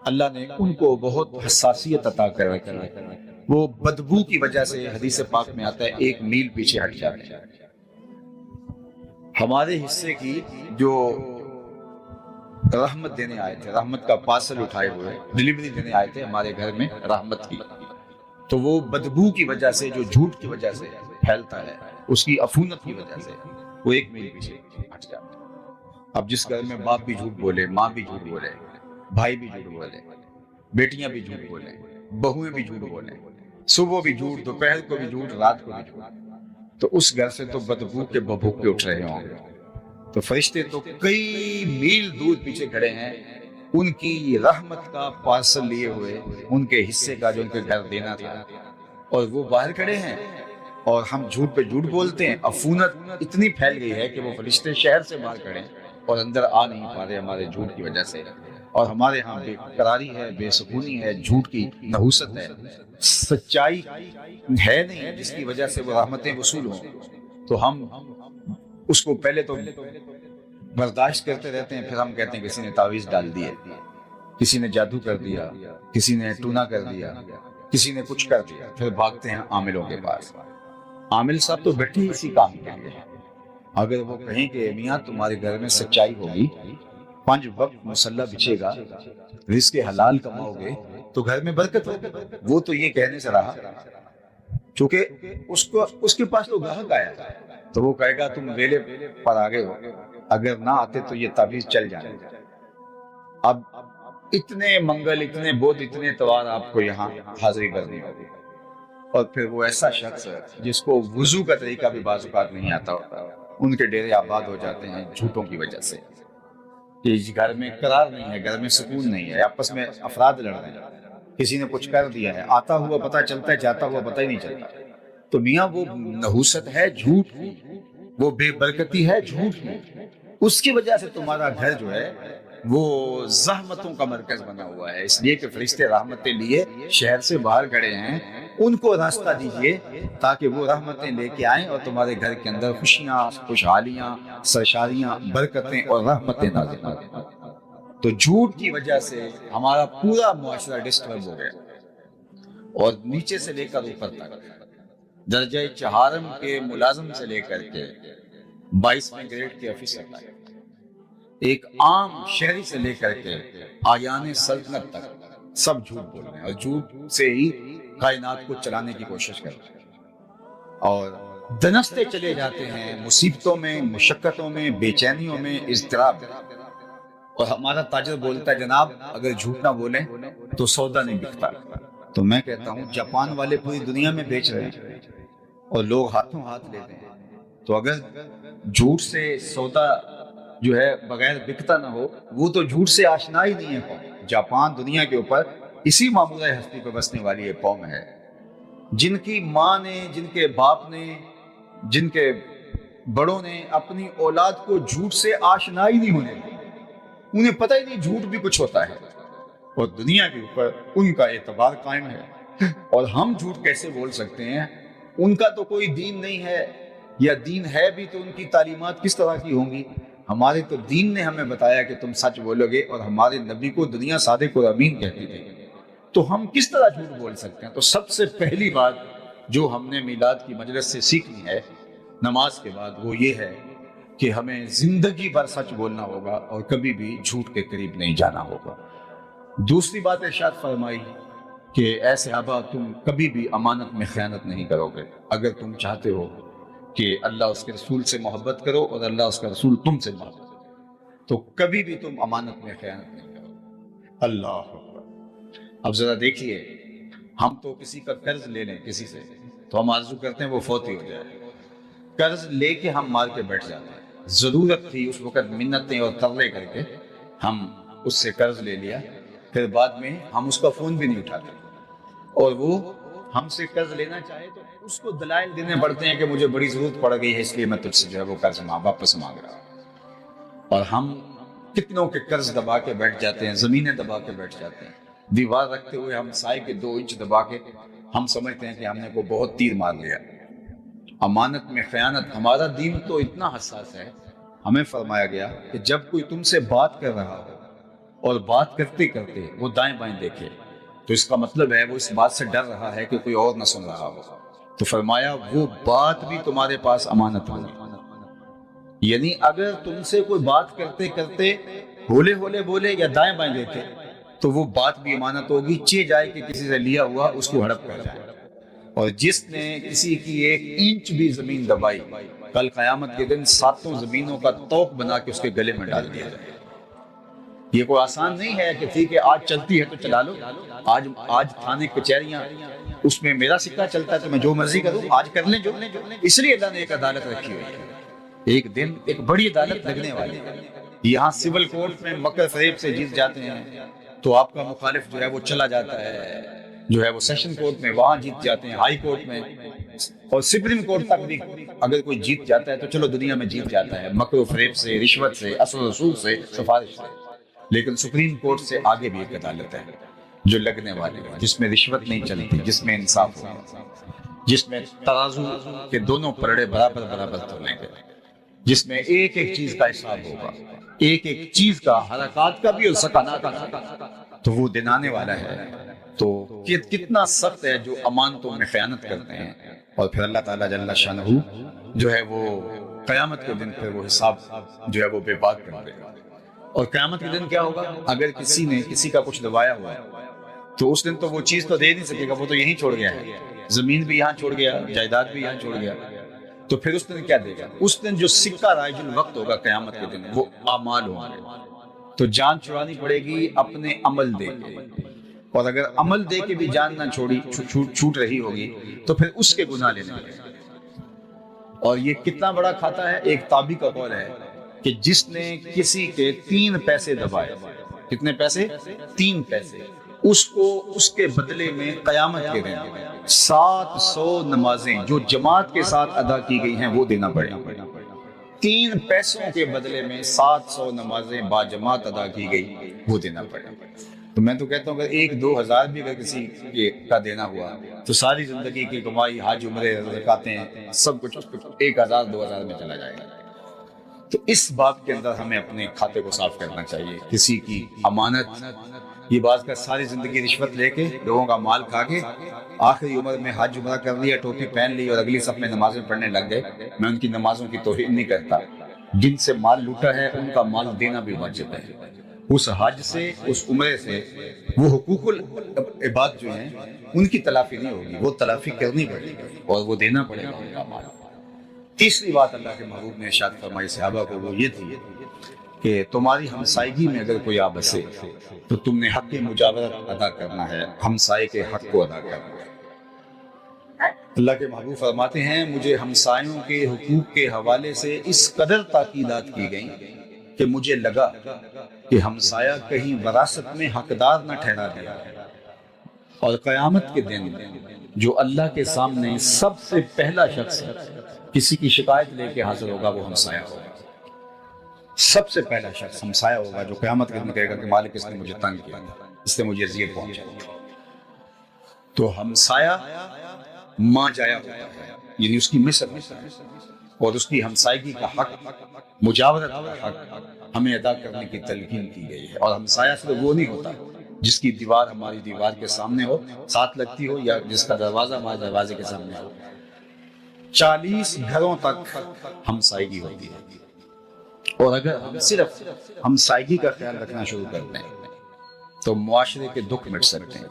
اللہ نے ان کو بہت حساسیت عطا کر رکھی ہے۔ وہ بدبو کی وجہ سے حدیث پاک میں آتا ہے 1 میل پیچھے ہٹ جاتے ہیں۔ ہمارے حصے کی جو رحمت دینے آئے تھے، رحمت کا پارسل اٹھائے ہوئے ڈلیوری دینے آئے تھے ہمارے گھر میں رحمت کی، تو وہ بدبو کی وجہ سے جو جھوٹ کی وجہ سے پھیلتا ہے، اس کی عفونت کی وجہ سے وہ 1 میل پیچھے ہٹ جاتا ہے۔ اب جس گھر میں باپ بھی جھوٹ بولے، ماں بھی جھوٹ بولے، بھائی بھی جھوٹ بولے، بیٹیاں بھی جھوٹ بولیں، بہویں بھی جھوٹ بولیں، صبح بھی جھوٹ، دوپہر کو بھی جھوٹ، رات کو بھی جھوٹ، تو اس گھر سے تو بدبو کے بھبوکے اٹھ رہے ہوں گے۔ تو فرشتے تو کئی میل دور پیچھے کھڑے ہیں، ان کی رحمت کا پارسل لیے ہوئے، ان کے حصے کا جو ان کے گھر دینا تھا، اور وہ باہر کھڑے ہیں، اور ہم جھوٹ پہ جھوٹ بولتے ہیں۔ عفونت اتنی پھیل گئی ہے کہ وہ فرشتے شہر سے باہر کھڑے ہیں اور اندر آ نہیں پا رہے ہمارے جھوٹ کی وجہ سے، اور ہمارے ہاں بے قراری ہے، بے سکونی ہے، جھوٹ کی نحوست ہے، سچائی ہے نہیں جس کی وجہ سے وہ رحمتیں وصول ہوں۔ تو ہم اس کو پہلے تو برداشت کرتے رہتے ہیں، پھر ہم کہتے ہیں کسی نے تعویذ ڈال دی ہے، کسی نے جادو کر دیا، کسی نے ٹونا کر دیا، کسی نے کچھ کر دیا، پھر بھاگتے ہیں عاملوں کے پاس۔ عامل صاحب تو بیٹھے ہی اسی کام کے لیے، اگر وہ کہیں کہ میاں تمہارے گھر میں سچائی ہوگی، 5 وقت مصلی بچھے گا، رزق حلال کماؤ گے تو گھر میں برکت ہوگی، وہ تو یہ کہنے سے رہا، چونکہ اس کے پاس تو گاہک آیا تو وہ کہے گا تم ویلے پر آگے ہو، اگر نہ آتے تو یہ تعویذ چل جانے۔ اب اتنے منگل، اتنے بدھ، اتنے اتوار آپ کو یہاں حاضری کرنی ہوگی، اور پھر وہ ایسا شخص جس کو وضو کا طریقہ بھی بعض اوقات نہیں آتا ہوتا، ان کے ڈیرے آباد ہو جاتے ہیں جھوٹوں کی وجہ سے، کہ گھر میں قرار نہیں ہے، گھر میں سکون نہیں ہے، آپس میں افراد لڑ رہے ہیں، کسی نے کچھ کر دیا ہے، آتا ہوا پتہ چلتا ہے، جاتا ہوا پتہ ہی نہیں چلتا۔ تو میاں وہ نحوست ہے جھوٹ کی، وہ بے برکتی ہے جھوٹ کی، اس کی وجہ سے تمہارا گھر جو ہے وہ زحمتوں کا مرکز بنا ہوا ہے۔ اس لیے کہ فرشتے رحمتیں لیے شہر سے باہر کھڑے ہیں، ان کو راستہ دیجئے تاکہ وہ رحمتیں لے کے آئیں اور تمہارے گھر کے اندر خوشیاں، خوشحالیاں، سرشاریاں، برکتیں اور رحمتیں نازل ہوں۔ تو جھوٹ کی وجہ سے ہمارا پورا معاشرہ ڈسٹرب ہو گیا، اور نیچے سے لے کر اوپر تک، درجہ چہارم کے ملازم سے لے کر کے 22ویں گریڈ کے آفیسر تک، ایک عام شہری سے لے کر کے آیان سلطنت تک، سب جھوٹ بول رہے ہیں، اور جھوٹ سے ہی کائنات کو چلانے کی کوشش کر رہے ہیں، اور دنستے چلے جاتے ہیں مصیبتوں میں، مشقتوں میں، بے چینیوں میں، اضطراب میں۔ اور ہمارا تاجر بولتا ہے جناب اگر جھوٹ نہ بولیں تو سودا نہیں بکتا، تو میں کہتا ہوں جاپان والے پوری دنیا میں بیچ رہے ہیں اور لوگ ہاتھوں ہاتھ لیتے ہیں، تو اگر جھوٹ سے سودا جو ہے بغیر بکتا نہ ہو، وہ تو جھوٹ سے آشنا ہی نہیں ہے قوم۔ جاپان دنیا کے اوپر اسی معمولہ ہستی پہ بسنے والی ایک قوم ہے جن کی ماں نے، جن کے باپ نے، جن کے بڑوں نے اپنی اولاد کو جھوٹ سے آشنا ہی نہیں ہونے دیا، انہیں پتہ ہی نہیں جھوٹ بھی کچھ ہوتا ہے، اور دنیا کے اوپر ان کا اعتبار قائم ہے۔ اور ہم جھوٹ کیسے بول سکتے ہیں؟ ان کا تو کوئی دین نہیں ہے، یا دین ہے بھی تو ان کی تعلیمات کس طرح کی ہوں گی؟ ہمارے تو دین نے ہمیں بتایا کہ تم سچ بولو گے، اور ہمارے نبی کو دنیا صادق اور امین کہتی تھی، تو ہم کس طرح جھوٹ بول سکتے ہیں؟ تو سب سے پہلی بات جو ہم نے میلاد کی مجلس سے سیکھنی ہے نماز کے بعد، وہ یہ ہے کہ ہمیں زندگی بھر سچ بولنا ہوگا اور کبھی بھی جھوٹ کے قریب نہیں جانا ہوگا۔ دوسری بات ارشاد فرمائی کہ اے صحابہ تم کبھی بھی امانت میں خیانت نہیں کرو گے۔ اگر تم چاہتے ہو کہ اللہ اس کے رسول سے محبت کرو اور اللہ اس کا رسول تم سے محبت کرو، تو کبھی بھی تم امانت میں خیانت نہیں کرو۔ اللہ اکبر۔ اب ذرا دیکھیے، ہم تو کسی کا قرض لے لیں کسی سے تو ہم آرزو کرتے ہیں وہ فوت ہی ہو جائے، قرض لے کے ہم مار کے بیٹھ جاتے ہیں۔ ضرورت تھی اس وقت منتیں اور ترلے کر کے ہم اس سے قرض لے لیا، پھر بعد میں ہم اس کا فون بھی نہیں اٹھاتے، اور وہ ہم سے قرض لینا چاہے تو اس کو دلائل دینے پڑتے ہیں کہ مجھے بڑی ضرورت پڑ گئی ہے اس لیے میں تجھ سے جو ہے وہ قرض واپس مانگ رہا ہوں۔ اور ہم کتنوں کے قرض دبا کے بیٹھ جاتے ہیں، زمینیں دبا کے بیٹھ جاتے ہیں، دیوار رکھتے ہوئے ہم سائے کے 2 انچ دبا کے ہم سمجھتے ہیں کہ ہم نے کو بہت تیر مار لیا۔ امانت میں خیانت، ہمارا دین تو اتنا حساس ہے، ہمیں فرمایا گیا کہ جب کوئی تم سے بات کر رہا ہو اور بات کرتے کرتے وہ دائیں بائیں دیکھے تو اس کا مطلب ہے وہ اس بات سے ڈر رہا ہے کہ کوئی اور نہ سن رہا ہو، تو فرمایا وہ بات بھی تمہارے پاس امانت ہوگی۔ یعنی اگر تم سے کوئی بات کرتے کرتے ہولے ہولے بولے یا دائیں بائیں دیکھے تو وہ بات بھی امانت ہوگی، چہ جائے کہ کسی سے لیا ہوا اس کو ہڑپ کر جائے۔ اور جس نے کسی کی 1 انچ بھی زمین دبائی، کل قیامت کے دن 7 زمینوں کا توق بنا کے اس کے گلے میں ڈال دیا جائے۔ یہ کوئی آسان نہیں ہے کہ ٹھیک ہے آج چلتی ہے تو چلا لو، آج تھانے کچہریاں اس میں میرا سکہ چلتا ہے تو میں جو مرضی کروں، آج کر لیں جو۔ اس لیے اللہ نے ایک عدالت رکھی ہوئی ہے، ایک دن ایک بڑی عدالت لگنے والی ہے۔ یہاں سول کورٹ میں مکر فریب سے جیت جاتے ہیں تو آپ کا مخالف جو ہے وہ چلا جاتا ہے، جو ہے وہ سیشن کورٹ میں وہاں جیت جاتے ہیں، ہائی کورٹ میں، اور سپریم کورٹ تک بھی اگر کوئی جیت جاتا ہے تو چلو دنیا میں جیت جاتا ہے، مکر و فریب سے، رشوت سے، اصل رسول سے، سفارش سے۔ لیکن سپریم کورٹ سے آگے بھی ایک عدالت ہے جو لگنے والی ہے، جس میں رشوت نہیں چلتی، جس میں انصاف ہوگا، جس میں ترازو کے دونوں پلڑے برابر برابر تولیں گے، جس میں ایک ایک چیز کا حساب ہوگا، ایک ایک چیز کا، حرکات کا بھی اور سکانات کا بھی۔ تو وہ دن آنے والا ہے، تو کتنا سخت ہے جو امانتوں میں خیانت کرتے ہیں، اور پھر اللہ تعالیٰ جل شانہ جو ہے وہ قیامت کے دن پھر وہ حساب جو ہے وہ بے بات کر دے گا۔ اور قیامت کے دن کیا ہوگا؟ اگر کسی نے کسی کا کچھ دبایا ہوا ہے تو اس دن تو وہ چیز تو دے نہیں سکے گا، وہ تو یہیں چھوڑ گیا ہے، زمین بھی یہاں چھوڑ گیا، جائیداد بھی یہاں چھوڑ گیا، تو پھر اس دن کیا دے گا؟ اس دن جو سکہ رائج الوقت ہوگا قیامت کے دن، وہ اعمال ہوں گے۔ تو جان چھڑانی پڑے گی اپنے عمل دے کے، اور اگر عمل دے کے بھی جان نہ چھوڑی چھوٹ رہی ہوگی تو پھر اس کے گناہ لینے لگے۔ اور یہ کتنا بڑا کھاتا ہے؟ ایک تابعی کا قول ہے کہ جس نے کسی کے 3 پیسے دبائے، کتنے پیسے؟ 3 پیسے، اس کو اس کے بدلے میں قیامت کے دن 700 نمازیں جو جماعت کے ساتھ ادا کی گئی ہیں وہ دینا پڑے گا۔ 3 پیسوں کے بدلے میں 700 نمازیں با جماعت ادا کی گئی وہ دینا پڑے گا۔ تو میں تو کہتا ہوں اگر 1-2 ہزار بھی اگر کسی کا دینا ہوا تو ساری زندگی کی کمائی، حج عمرے زکاتیں سب کچھ 1000-2000 میں چلا جائے گا۔ تو اس بات کے اندر ہمیں اپنے کھاتے کو صاف کرنا چاہیے۔ کسی کی امانت، یہ بات کا ساری زندگی رشوت لے کے لوگوں کا مال کھا کے آخری عمر میں حج عمرہ کر لیا، ٹوپی پہن لی اور اگلی صف میں نمازیں پڑھنے لگ گئے۔ میں ان کی نمازوں کی توہین نہیں کرتا، جن سے مال لوٹا ہے ان کا مال دینا بھی واجب ہے۔ اس حج سے، اس عمرے سے وہ حقوق العباد جو ہیں ان کی تلافی نہیں ہوگی، وہ تلافی کرنی پڑے گی اور وہ دینا پڑے گا ان کا مال۔ تیسری بات اللہ کے محبوب نے ارشاد فرمائی صحابہ کو، وہ یہ تھی کہ تمہاری ہمسائیگی میں اگر کوئی آ بسے تو تم نے حق مجاورت ادا کرنا ہے، ہمسائے کے حق کو ادا کرنا ہے۔ اللہ کے محبوب فرماتے ہیں مجھے ہمسایوں کے حقوق کے حوالے سے اس قدر تاکیدات کی گئیں کہ مجھے لگا کہ ہمسایہ کہیں وراثت میں حقدار نہ ٹھہرا گیا، اور قیامت کے دن جو اللہ کے سامنے سب سے پہلا شخص کسی کی شکایت لے کے حاضر ہوگا وہ ہمسایہ ہوگا۔ سب سے پہلا شخص ہمسایہ ہوگا جو قیامت کے دن کہے گا کہ مالک اس نے مجھے تنگ کیا، اس نے مجھے اذیت پہنچائی۔ تو ہمسایہ ماں جایا ہوتا ہے، یعنی اس کی مثل ہوتا ہے، اور اس کی ہمسائیگی کا حق، مجاورت کا حق ہمیں ادا کرنے کی تلقین کی گئی ہے۔ اور ہمسایہ صرف وہ نہیں ہوتا جس کی دیوار ہماری دیوار کے سامنے ہو، ساتھ لگتی ہو، یا جس کا دروازہ ہمارے دروازے کے سامنے ہو۔ 40 گھروں تک ہمسائیگی ہوتی ہے، اور اگر ہم صرف ہمسائیگی کا خیال رکھنا شروع کر دیں تو معاشرے کے دکھ مٹ سکتے ہیں۔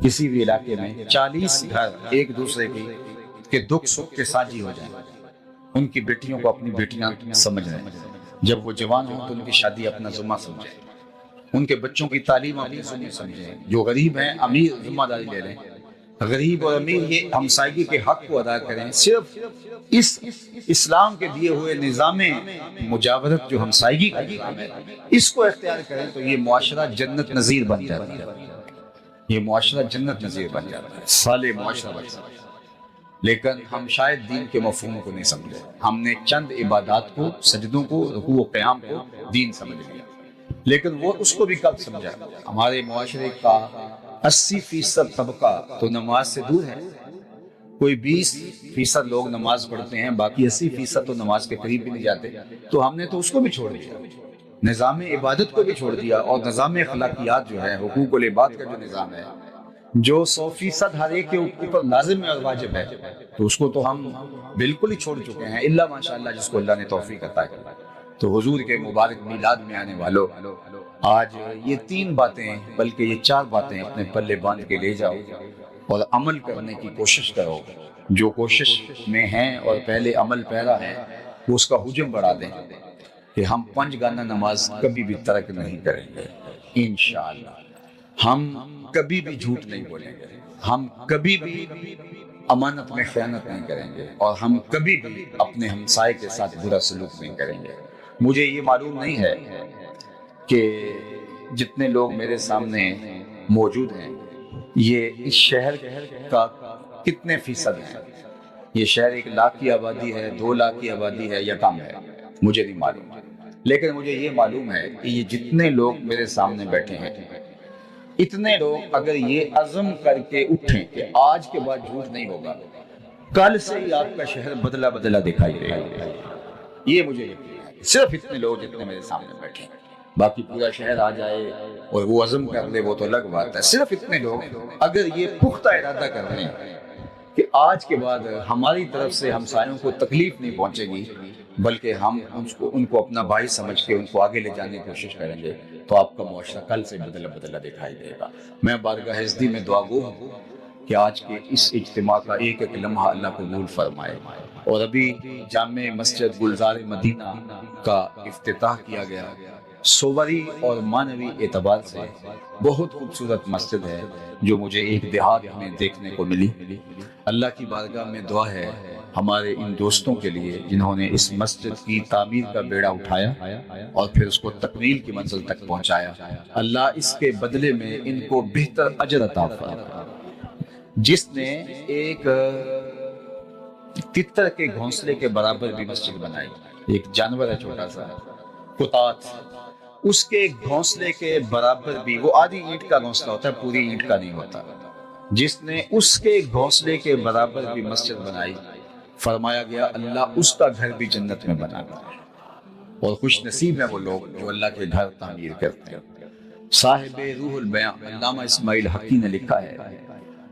کسی بھی علاقے میں 40 گھر ایک دوسرے کے دکھ سکھ کے ساتھی ہو جائیں، ان کی بیٹیوں کو اپنی بیٹیاں سمجھ رہے ہیں، جب وہ جوان ہوں تو ان کی شادی اپنا ذمہ سمجھیں، ان کے بچوں کی تعلیم اپنی ذمہ سمجھیں، جو غریب ہیں امیر ذمہ داری لے لیں، غریب اور امیر یہ ہمسائیگی کے حق کو ادا کریں۔ صرف اس اسلام کے دیے ہوئے نظام مجاورت جو ہمسائیگی کا نظام ہے اس کو اختیار کریں تو یہ معاشرہ جنت نظیر بن جاتا ہے، یہ معاشرہ جنت نظیر بن جاتا ہے، صالح معاشرہ بن جاتا ہے۔ لیکن ہم شاید دین کے مفہوم کو نہیں سمجھے، ہم نے چند عبادات کو، سجدوں کو، رکوع و قیام کو دین سمجھ لیا، لیکن وہ اس کو بھی کب سمجھا؟ ہمارے معاشرے کا 80% طبقہ تو نماز سے دور ہے، کوئی 20% لوگ نماز پڑھتے ہیں، باقی 80% تو نماز کے قریب بھی نہیں جاتے، تو ہم نے تو اس کو بھی چھوڑ دیا، نظام عبادت کو بھی چھوڑ دیا، اور نظام اخلاقیات جو ہے، حقوق العباد کا جو نظام ہے جو 100% ہر ایک کے اوپر لازم اور واجب ہے، تو اس کو تو ہم بالکل ہی چھوڑ چکے ہیں، الا ماشاءاللہ جس کو اللہ نے توفیق عطا کی۔ تو حضور کے مبارک میلاد میں آنے والوں، آج یہ 3 باتیں بلکہ یہ 4 باتیں اپنے پلے باندھ کے لے جاؤ اور عمل کرنے کی کوشش کرو۔ جو کوشش میں ہیں اور پہلے عمل پیرا ہے وہ اس کا حجم بڑھا دیں کہ ہم 5 گانا نماز کبھی بھی ترک نہیں کریں گے انشاءاللہ، ہم کبھی بھی جھوٹ نہیں بولیں گے، ہم کبھی بھی امانت میں خیانت نہیں کریں گے، اور ہم کبھی بھی اپنے ہمسائے کے ساتھ برا سلوک نہیں کریں گے۔ مجھے یہ معلوم نہیں ہے کہ جتنے لوگ میرے سامنے موجود ہیں یہ اس شہر کا کتنے فیصد ہیں، یہ شہر 1 لاکھ کی آبادی ہے، 2 لاکھ کی آبادی ہے یا کم ہے، مجھے نہیں معلوم، لیکن مجھے یہ معلوم ہے کہ یہ جتنے لوگ میرے سامنے بیٹھے ہیں، اتنے لوگ اگر یہ عزم کر کے اٹھیں کہ آج کے بعد جھوٹ نہیں ہوگا، کل سے ہی آپ کا شہر بدلا بدلا دکھائی دے گا، یہ مجھے یقین ہے۔ صرف اتنے لوگ جتنے میرے سامنے بیٹھے ہیں، باقی پورا شہر آ جائے اور وہ عزم کر لے وہ تو الگ بات ہے، صرف اتنے لوگ اگر یہ پختہ ارادہ کر لیں کہ آج کے بعد ہماری طرف سے ہمسایوں کو تکلیف نہیں پہنچے گی، بلکہ ہم ان کو اپنا بھائی سمجھ کے ان کو آگے لے جانے کی کوشش کریں گے، تو آپ کا معاشرہ کل سے بدلا بدلا دکھائی دے گا۔ میں بارگاہ عزتی میں دعا گو ہوں کہ آج کے اس اجتماع کا ایک ایک لمحہ اللہ قبول فرمائے، اور ابھی جامع مسجد گلزار مدینہ کا افتتاح کیا گیا، صوری اور معنوی اعتبار سے بہت خوبصورت مسجد ہے جو مجھے ایک دیہات میں دیکھنے کو ملی۔ اللہ کی بارگاہ میں دعا ہے ہمارے ان دوستوں کے لیے جنہوں نے اس مسجد کی تعمیر کا بیڑا اٹھایا اور پھر اس کو تکمیل کی منزل تک پہنچایا، اللہ اس کے بدلے میں ان کو بہتر اجر عطا فرمائے۔ جس نے ایک تتر کے گھونسلے کے برابر بھی مسجد بنائی، ایک جانور ہے چھوٹا سا کتات، اس کے گھونسلے کے برابر بھی، وہ آدھی اینٹ کا گھونسلہ ہوتا ہے، پوری اینٹ کا نہیں ہوتا، جس نے اس کے گھونسلے کے برابر بھی مسجد بنائی، فرمایا گیا اللہ اس کا گھر بھی جنت میں بنانا ہے۔ اور خوش نصیب ہیں وہ لوگ جو اللہ کے گھر تعمیر کرتے ہیں۔ صاحب روح البیان علامہ اسماعیل حقی نے لکھا ہے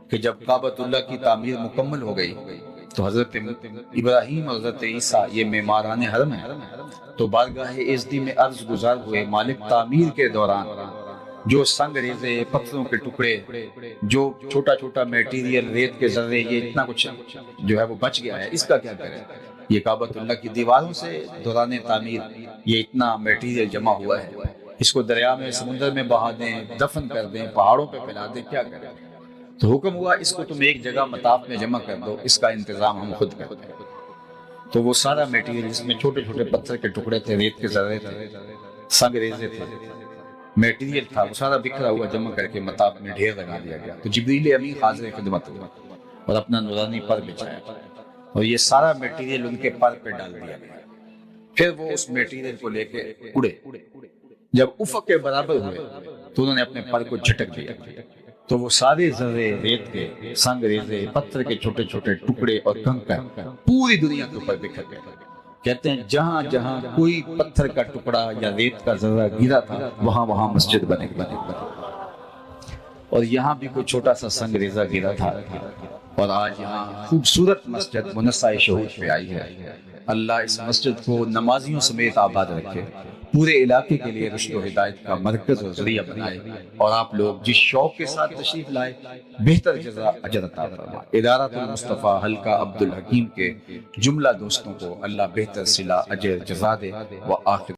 کہ جب کعبۃ اللہ کی تعمیر مکمل ہو گئی تو حضرت ابراہیم اور حضرت عیسیٰ یہ معماران حرم ہیں، تو بارگاہ عزتی میں عرض گزار ہوئے مالک تعمیر کے دوران جو سنگ ریزے، پتھروں کے ٹکڑے، جو چھوٹا چھوٹا میٹیریل، ریت کے ذرے، یہ اتنا کچھ جو ہے وہ بچ گیا ہے، اس کا کیا کریں؟ یہ کعبۃ اللہ کی دیواروں سے دوران تعمیر یہ اتنا میٹیریل جمع ہوا ہے، اس کو دریا میں، سمندر میں بہا دیں، دفن کر دیں، پہاڑوں پہ پھیلا دیں، کیا کریں؟ تو حکم ہوا اس کو تم ایک جگہ مطاف میں جمع کر دو، اس کا انتظام ہم خود کرتے ہیں۔ تو وہ سارا میٹیریل، جس میں چھوٹے چھوٹے پتھر کے ٹکڑے تھے، ریت کے ذرے تھے، سنگ ریزے تھے، میٹیریل تھا، وہ سارا بکھرا ہوا جمع کر کے مطاف میں ڈھیر لگا دیا گیا۔ تو جبریل امین حاضر خدمت ہوا اور اپنا نورانی پر بچھایا، اور یہ سارا میٹیریل ان کے پر پہ ڈال دیا گیا۔ پھر وہ اس میٹیریل کو لے کے اڑے، جب افق کے برابر ہوئے تو انہوں نے اپنے پر کو جھٹک دیا، تو وہ سارے ذرے، ریت کے، سنگ ریزے، پتھر کے چھوٹے چھوٹے ٹکڑے اور کنکر پوری دنیا کے اوپر بکھر گئے۔ کہتے ہیں جہاں جہاں کوئی پتھر کا ٹکڑا یا ریت کا ذرہ گرا تھا، وہاں وہاں مسجد بنے، اور یہاں بھی کوئی چھوٹا سا سنگ ریزہ گرا تھا، اور آج یہاں خوبصورت مسجد منصہ شہود پہ آئی ہے۔ اللہ اس مسجد کو نمازیوں سمیت آباد رکھے، پورے علاقے کے لیے رشد و ہدایت کا مرکز اور ذریعہ بنائے، اور آپ لوگ جس شوق کے ساتھ تشریف لائے، بہتر جزا اجر عطا فرمائے۔ ادارۃ المصطفیٰ حلقہ عبد الحکیم کے جملہ دوستوں کو اللہ بہتر صلہ اجر جزا دے۔ وآخر